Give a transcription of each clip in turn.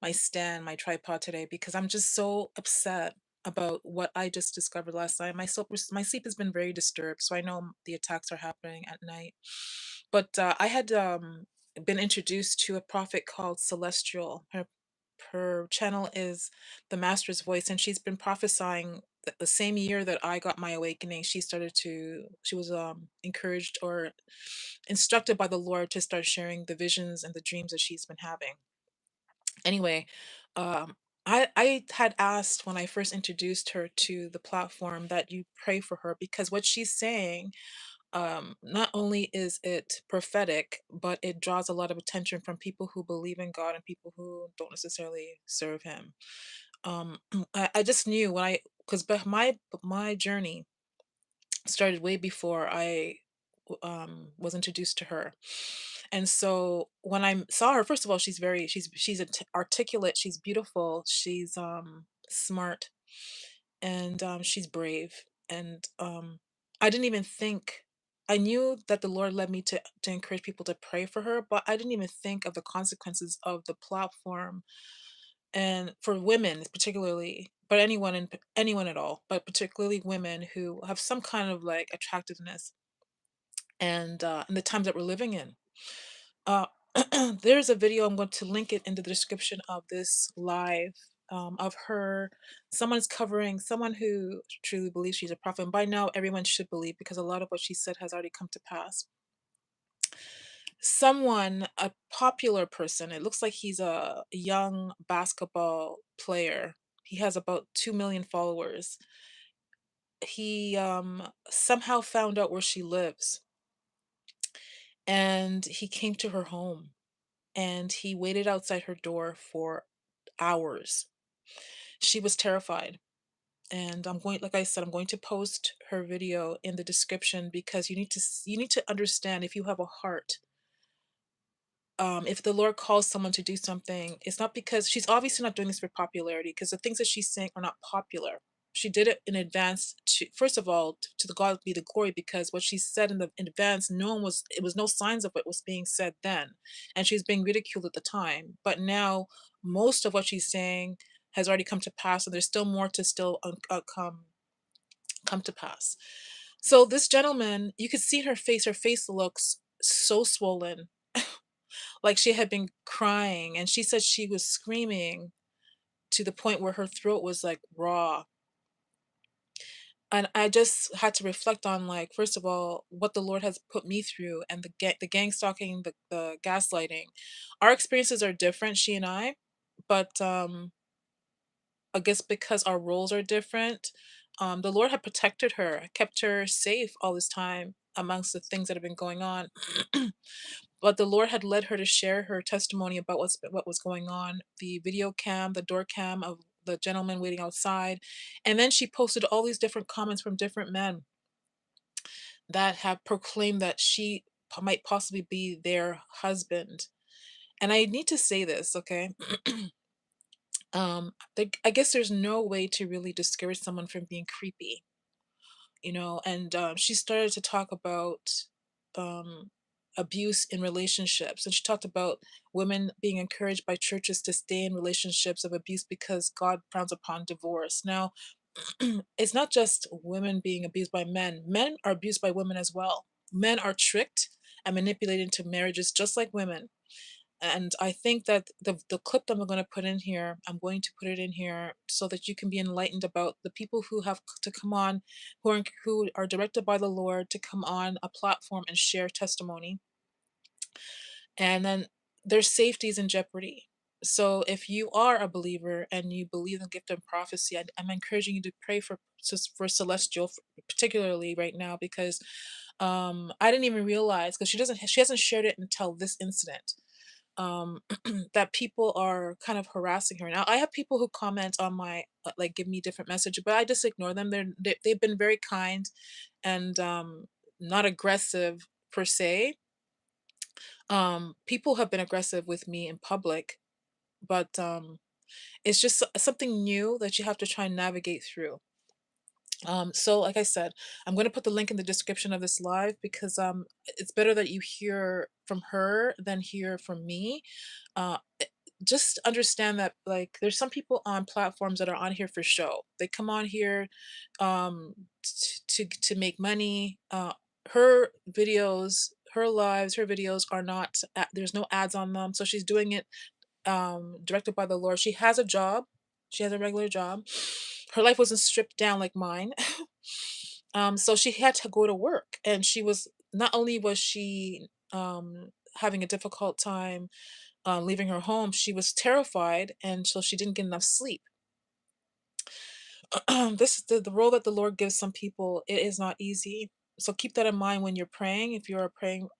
my stand, my tripod today because I'm just so upset about what I just discovered last night. My sleep has been very disturbed, so I know the attacks are happening at night. But I had been introduced to a prophet called Celestial. Her channel is the Master's Voice, and she's been prophesying the same year that I got my awakening. She was encouraged or instructed by the Lord to start sharing the visions and the dreams that she's been having. Anyway, um, I had asked when I first introduced her to the platform that you pray for her because what she's saying, not only is it prophetic, but it draws a lot of attention from people who believe in God and people who don't necessarily serve Him. Um, I just knew when I because my journey started way before I was introduced to her. And so when I saw her, first of all, she's articulate, she's beautiful, she's smart, and she's brave. And I didn't even think I knew that the Lord led me to encourage people to pray for her, but I didn't even think of the consequences of the platform and for women particularly, but anyone at all, but particularly women who have some kind of like attractiveness and in the times that we're living in. Uh, there's a video. I'm going to link it in the description of this live of her. Someone's covering someone who truly believes she's a prophet. And by now, everyone should believe because a lot of what she said has already come to pass. Someone, a popular person, it looks like he's a young basketball player. He has about 2 million followers. He somehow found out where she lives and he came to her home and he waited outside her door for hours. She was terrified. And like I said, I'm going to post her video in the description because you need to understand if you have a heart. If the Lord calls someone to do something, it's not because she's obviously not doing this for popularity because the things that she's saying are not popular. She did it in advance to, first of all, to the God be the glory because what she said in advance, no one was, it was no signs of what was being said then. And she's being ridiculed at the time. But now most of what she's saying has already come to pass, and there's still more to still come to pass. So this gentleman, you could see her face looks so swollen, like she had been crying, and she said she was screaming to the point where her throat was like raw. And I just had to reflect on, like, first of all, what the Lord has put me through and the gang stalking, the gaslighting. Our experiences are different, she and I, but I guess because our roles are different, the Lord had protected her, kept her safe all this time amongst the things that have been going on. But the Lord had led her to share her testimony about what was going on, the video cam, the door cam of the gentleman waiting outside. And then she posted all these different comments from different men that have proclaimed that she might possibly be their husband. And I need to say this, okay? I guess there's no way to really discourage someone from being creepy, you know. And she started to talk about um, abuse in relationships, and she talked about women being encouraged by churches to stay in relationships of abuse because God frowns upon divorce. Now, it's not just women being abused by men; men are abused by women as well. Men are tricked and manipulated into marriages just like women. And I think that the clip that I'm going to put in here, I'm going to put it in here so that you can be enlightened about the people who have to come on, who are directed by the Lord to come on a platform and share testimony, and then their safety is in jeopardy. So if you are a believer and you believe in the gift of prophecy, I'm encouraging you to pray for Celestial, particularly right now, because I didn't even realize because she hasn't shared it until this incident, um that people are kind of harassing her. Now I have people who comment on my like give me different messages, but I just ignore them. They've been very kind and not aggressive per se. People have been aggressive with me in public, but it's just something new that you have to try and navigate through. So like I said, I'm going to put the link in the description of this live because it's better that you hear from her than hear from me. just understand that, like, there's some people on platforms that are on here for show. They come on here um to make money. Her videos, her lives, her videos are not there's no ads on them, so she's doing it directed by the Lord. She has a job. She has a regular job. Her life wasn't stripped down like mine. So she had to go to work, and she was not only was she having a difficult time leaving her home, she was terrified, and so she didn't get enough sleep. This is the role that the Lord gives some people. It is not easy. So keep that in mind when you're praying. If you're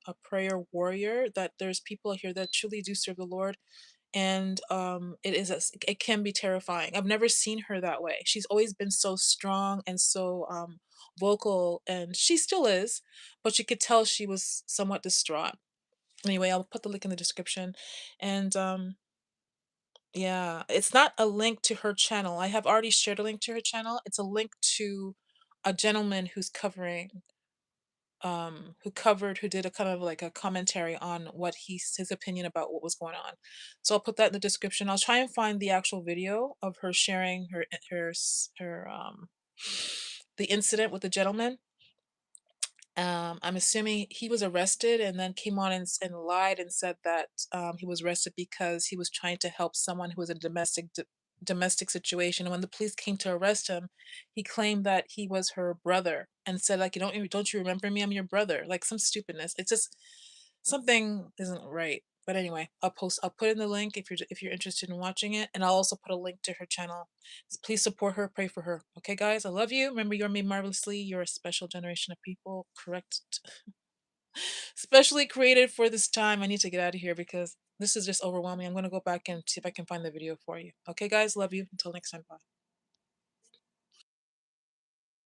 a prayer warrior, that there's people here that truly do serve the Lord, and it can be terrifying. I've never seen her that way. She's always been so strong and so vocal, and she still is, but you could tell she was somewhat distraught. Anyway, I'll put the link in the description, and yeah, it's not a link to her channel. I have already shared a link to her channel. It's a link to a gentleman who's who did a kind of like a commentary on what his opinion about what was going on. So I'll put that in the description. I'll try and find the actual video of her sharing her the incident with the gentleman. I'm assuming he was arrested and then came on and lied and said that he was arrested because he was trying to help someone who was in a domestic situation. And when the police came to arrest him, he claimed that he was her brother and said, like, don't you remember me? I'm your brother. Like some stupidness. It's just something isn't right. But anyway, I'll put in the link if you're interested in watching it, and I'll also put a link to her channel. Please support her, pray for her. Okay, guys, I love you. Remember, you're made marvelously. You're a special generation of people, correct? Specially created for this time. I need to get out of here because this is just overwhelming. I'm going to go back and see if I can find the video for you. Okay, guys, love you. Until next time, bye.